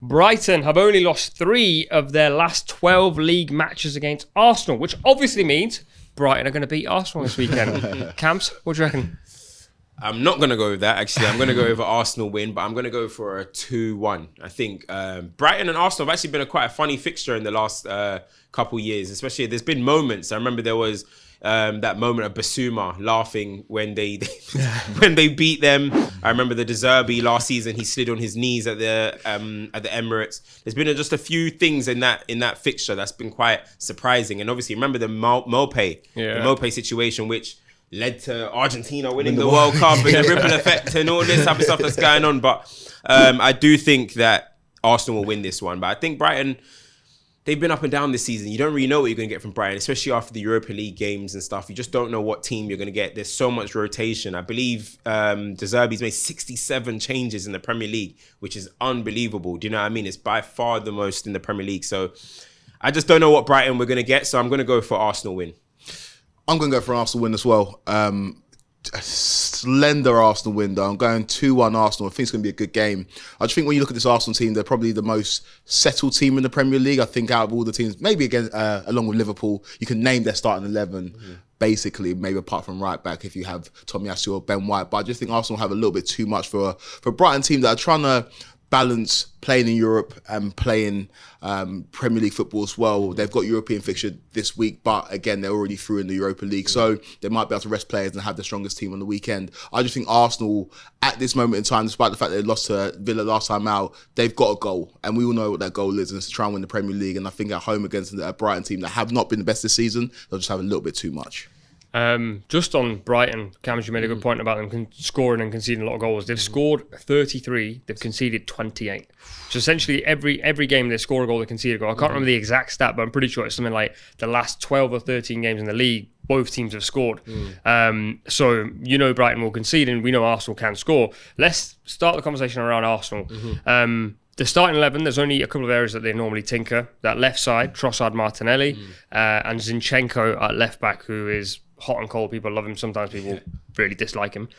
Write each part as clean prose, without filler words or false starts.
Brighton have only lost 3 of their last 12 league matches against Arsenal, which obviously means Brighton are going to beat Arsenal this weekend. Camps, what do you reckon? I'm not going to go with that, actually. I'm going to go with an Arsenal win, but I'm going to go for a 2-1. I think Brighton and Arsenal have actually been quite a funny fixture in the last couple years, especially there's been moments. I remember there was that moment of Basuma laughing when they when they beat them. I remember the De Zerbi last season, he slid on his knees at the Emirates. There's been just a few things in that fixture that's been quite surprising. And obviously, remember the Mope situation, which led to Argentina winning the World Cup and the ripple effect and all this type of stuff that's going on. But I do think that Arsenal will win this one. But I think Brighton, they've been up and down this season. You don't really know what you're going to get from Brighton, especially after the Europa League games and stuff. You just don't know what team you're going to get. There's so much rotation. I believe De Zerbi's made 67 changes in the Premier League, which is unbelievable. Do you know what I mean? It's by far the most in the Premier League. So I just don't know what Brighton we're going to get. So I'm going to go for Arsenal win. I'm going to go for an Arsenal win as well. A slender Arsenal win though. I'm going 2-1 Arsenal. I think it's going to be a good game. I just think when you look at this Arsenal team, they're probably the most settled team in the Premier League. I think out of all the teams, maybe again along with Liverpool, you can name their starting 11 basically, maybe apart from right back if you have Tomiyasu or Ben White. But I just think Arsenal have a little bit too much for a Brighton team that are trying to balance playing in Europe and playing Premier League football as well. They've got European fixture this week, but again, they're already through in the Europa League. So they might be able to rest players and have the strongest team on the weekend. I just think Arsenal, at this moment in time, despite the fact they lost to Villa last time out, they've got a goal. And we all know what that goal is, and it's to try and win the Premier League. And I think at home against a Brighton team that have not been the best this season, they'll just have a little bit too much. Just on Brighton, Cameron, you made a good point about them scoring and conceding a lot of goals. They've scored 33, they've conceded 28. So essentially every game they score a goal, they concede a goal. I can't remember the exact stat, but I'm pretty sure it's something like the last 12 or 13 games in the league, both teams have scored. So you know Brighton will concede and we know Arsenal can score. Let's start the conversation around Arsenal. The starting 11, there's only a couple of areas that they normally tinker. That left side, Trossard, Martinelli, and Zinchenko at left back, who is hot and cold. People love him. Sometimes people really dislike him.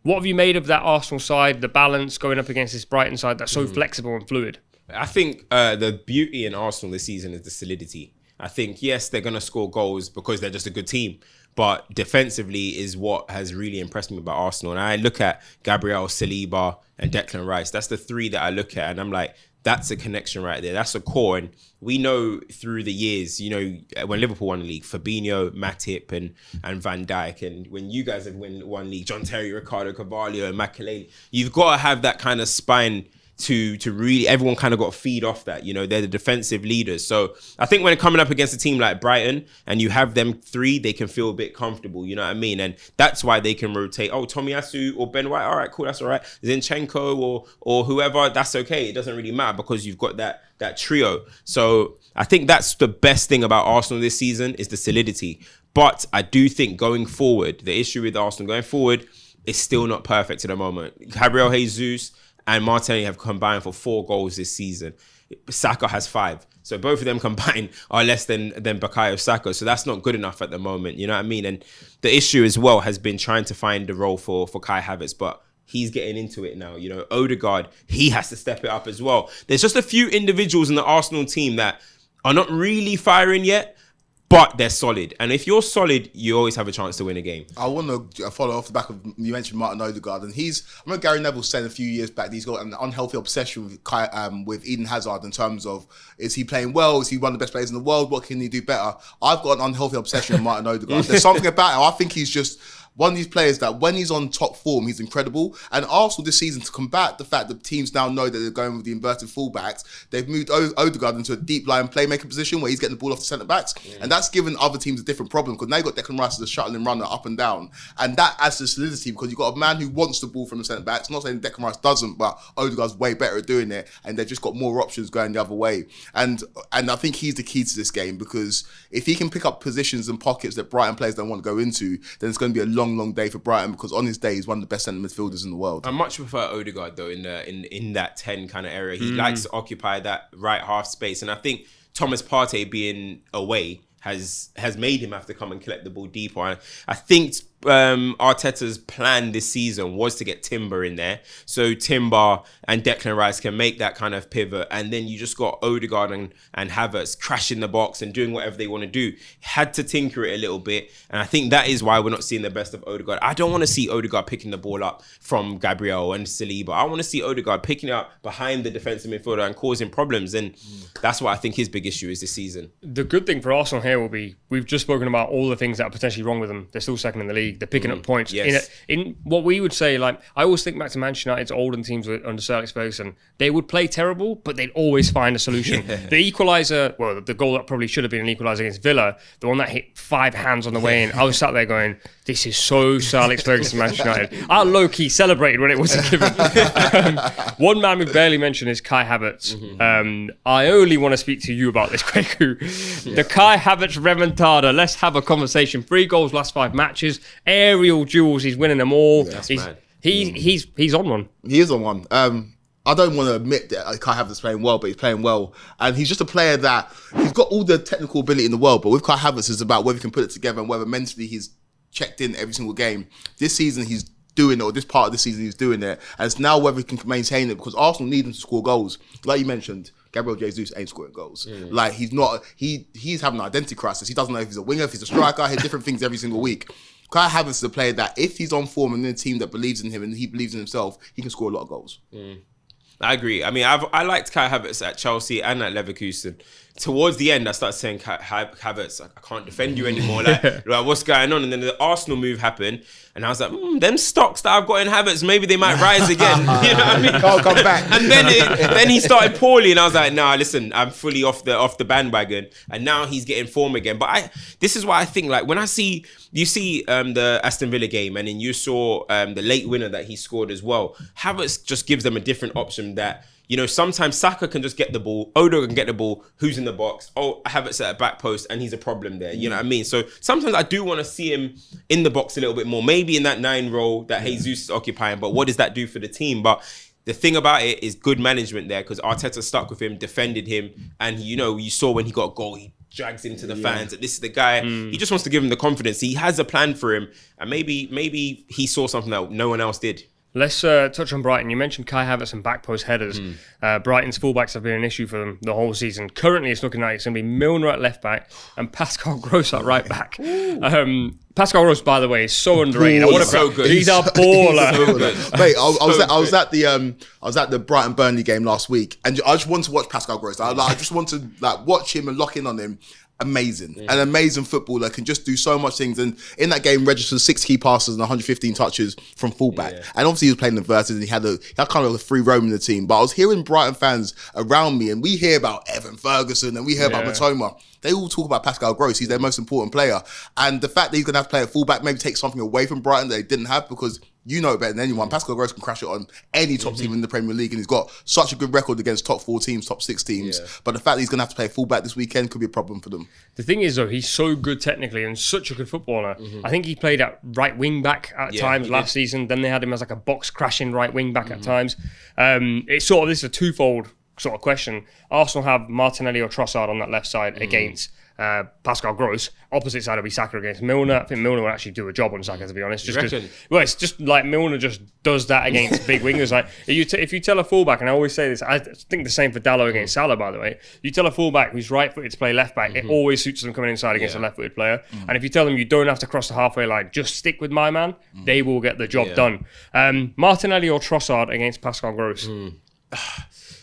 What have you made of that Arsenal side, the balance going up against this Brighton side that's so flexible and fluid? I think the beauty in Arsenal this season is the solidity. I think, yes, they're going to score goals because they're just a good team. But defensively is what has really impressed me about Arsenal. And I look at Gabriel, Saliba and Declan Rice. That's the three that I look at. And I'm like, that's a connection right there. That's a core. And we know through the years, you know, when Liverpool won the league, Fabinho, Matip and Van Dijk. And when you guys have won league, John Terry, Ricardo Carvalho and Makelele, you've got to have that kind of spine to really, everyone kind of got to feed off that, you know, they're the defensive leaders. So I think when coming up against a team like Brighton and you have them three, they can feel a bit comfortable, you know what I mean? And that's why they can rotate, Tomiyasu or Ben White, all right, cool, that's all right. Zinchenko or whoever, that's okay. It doesn't really matter because you've got that trio. So I think that's the best thing about Arsenal this season is the solidity. But I do think going forward, the issue with Arsenal going forward is still not perfect at the moment. Gabriel Jesus and Martinelli have combined for 4 goals this season. Saka has 5. So both of them combined are less than Bukayo Saka. So that's not good enough at the moment. You know what I mean? And the issue as well has been trying to find the role for Kai Havertz. But he's getting into it now. You know, Odegaard, he has to step it up as well. There's just a few individuals in the Arsenal team that are not really firing yet, but they're solid. And if you're solid, you always have a chance to win a game. I want to follow off the back of, you mentioned Martin Odegaard, and I remember Gary Neville said a few years back that he's got an unhealthy obsession with Eden Hazard in terms of, is he playing well? Is he one of the best players in the world? What can he do better? I've got an unhealthy obsession with Martin Odegaard. There's something about him. I think he's just one of these players that when he's on top form, he's incredible. And Arsenal this season, to combat the fact that teams now know that they're going with the inverted fullbacks, they've moved Odegaard into a deep line playmaker position where he's getting the ball off the centre-backs. And that's given other teams a different problem because now you've got Declan Rice as a shuttling runner up and down. And that adds to solidity because you've got a man who wants the ball from the centre-backs. I'm not saying Declan Rice doesn't, but Odegaard's way better at doing it. And they've just got more options going the other way. And I think he's the key to this game because if he can pick up positions and pockets that Brighton players don't want to go into, then it's going to be a long, long day for Brighton because on his day he's one of the best centre midfielders in the world. I much prefer Odegaard though in that 10 kind of area. He likes to occupy that right half space, and I think Thomas Partey being away has made him have to come and collect the ball deeper. I think Arteta's plan this season was to get Timber in there, so Timber and Declan Rice can make that kind of pivot, and then you just got Odegaard and Havertz crashing the box and doing whatever they want to do. Had to tinker it a little bit, and I think that is why we're not seeing the best of Odegaard. I don't want to see Odegaard picking the ball up from Gabriel and Saliba. I want to see Odegaard picking it up behind the defensive midfielder and causing problems, and that's what I think his big issue is this season. The good thing for Arsenal here will be, we've just spoken about all the things that are potentially wrong with them. They're still second in the league. They're picking up points. Yes. In what we would say, like, I always think back to Manchester United's olden teams under Sir Alex Ferguson. They would play terrible, but they'd always find a solution. The equaliser, well, the goal that probably should have been an equaliser against Villa, the one that hit 5 hands on the way in, I was sat there going, this is so Sir Alex Ferguson Manchester United. I low-key celebrated when it wasn't given. One man we barely mentioned is Kai Havertz. I only want to speak to you about this, Kweku. The Kai Havertz remontada. Let's have a conversation. 3 goals last 5 matches. Aerial duels. He's winning them all. He's on one. He is on one. I don't want to admit that Kai Havertz is playing well, but he's playing well. And he's just a player that, he's got all the technical ability in the world, but with Kai Havertz, it's about whether he can put it together and whether mentally he's checked in every single game. This season he's doing it, or this part of the season he's doing it. And it's now whether he can maintain it, because Arsenal need him to score goals. Like you mentioned, Gabriel Jesus ain't scoring goals. Like, he's not, he's having an identity crisis. He doesn't know if he's a winger, if he's a striker. He has different things every single week. Kai Havertz is a player that, if he's on form and in a team that believes in him and he believes in himself, he can score a lot of goals. I agree. I mean, I liked Kai Havertz at Chelsea and at Leverkusen. Towards the end, I started saying, Havertz, I can't defend you anymore. Like, what's going on? And then the Arsenal move happened, and I was like, them stocks that I've got in Havertz, maybe they might rise again. You know what I mean? Can't come back. And then he started poorly, and I was like, nah, listen, I'm fully off the bandwagon. And now he's getting form again. But this is why I think, like, when you see the Aston Villa game, and then you saw the late winner that he scored as well, Havertz just gives them a different option that, you know, sometimes Saka can just get the ball, Odo can get the ball, who's in the box? Oh, I have it set at back post, and he's a problem there. You know what I mean? So sometimes I do want to see him in the box a little bit more, maybe in that 9 role that Jesus is occupying, but what does that do for the team? But the thing about it is good management there, because Arteta stuck with him, defended him, and, you know, you saw when he got a goal, he drags into the fans that this is the guy. He just wants to give him the confidence. He has a plan for him, and maybe he saw something that no one else did. Let's touch on Brighton. You mentioned Kai Havertz and back post headers. Brighton's fullbacks have been an issue for them the whole season. Currently, it's looking like it's going to be Milner at left back and Pascal Gross at right back. Pascal Gross, by the way, is so underrated. He's so good. He's a baller. Mate, I was at the Brighton Burnley game last week, and I just want to watch Pascal Gross. I just want to watch him and lock in on him. Amazing. An amazing footballer, can just do so much things, and in that game registered 6 key passes and 115 touches from fullback. And obviously he was playing inverted, and he had kind of a free roam in the team. But I was hearing Brighton fans around me, and we hear about Evan Ferguson and we hear about Matoma. They all talk about Pascal Gross. He's their most important player. And the fact that he's going to have to play at fullback maybe takes something away from Brighton that they didn't have, because you know it better than anyone. Pascal Gross can crash it on any top team in the Premier League, and he's got such a good record against top 4 teams, top 6 teams. But the fact that he's going to have to play fullback this weekend could be a problem for them. The thing is, though, he's so good technically and such a good footballer. I think he played at right wing back at times last season. Then they had him as like a box crashing right wing back at times. This is a twofold sort of question. Arsenal have Martinelli or Trossard on that left side against Pascal Gross. Opposite side will be Saka against Milner. I think Milner will actually do a job on Saka, to be honest. It's just like Milner just does that against big wingers. Like if you tell a fullback, and I always say this, I think the same for Dalot against Salah, by the way. You tell a fullback who's right-footed to play left back, it always suits them coming inside against a left-footed player. And if you tell them you don't have to cross the halfway line, just stick with my man, they will get the job done. Martinelli or Trossard against Pascal Gross?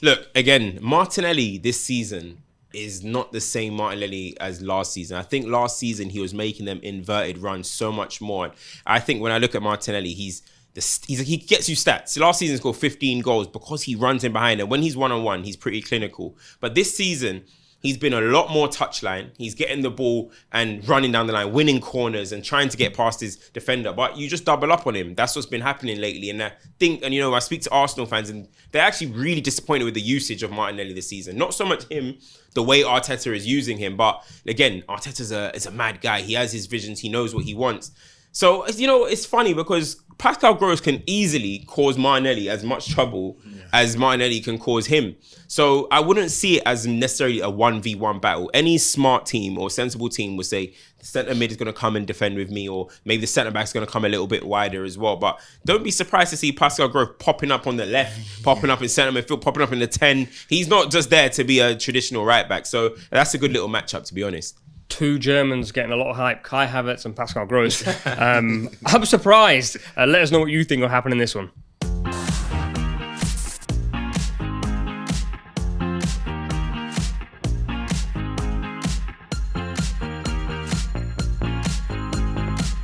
Look, again, Martinelli this season is not the same Martinelli as last season. I think last season he was making them inverted runs so much more. I think when I look at Martinelli, he gets you stats. Last season he scored 15 goals because he runs in behind, and when he's one-on-one, he's pretty clinical. But this season, he's been a lot more touchline. He's getting the ball and running down the line, winning corners and trying to get past his defender. But you just double up on him. That's what's been happening lately. And I think, and you know, I speak to Arsenal fans, and they're actually really disappointed with the usage of Martinelli this season. Not so much him, the way Arteta is using him. But again, Arteta is a mad guy. He has his visions. He knows what he wants. So, you know, it's funny because Pascal Gross can easily cause Martinelli as much trouble as Martinelli can cause him. So I wouldn't see it as necessarily a 1v1 battle. Any smart team or sensible team would say the centre mid is going to come and defend with me, or maybe the centre back is going to come a little bit wider as well. But don't be surprised to see Pascal Gross popping up on the left, popping up in centre midfield, popping up in the 10. He's not just there to be a traditional right back. So that's a good little matchup, to be honest. Two Germans getting a lot of hype, Kai Havertz and Pascal Gross. I'm surprised. Let us know what you think will happen in this one.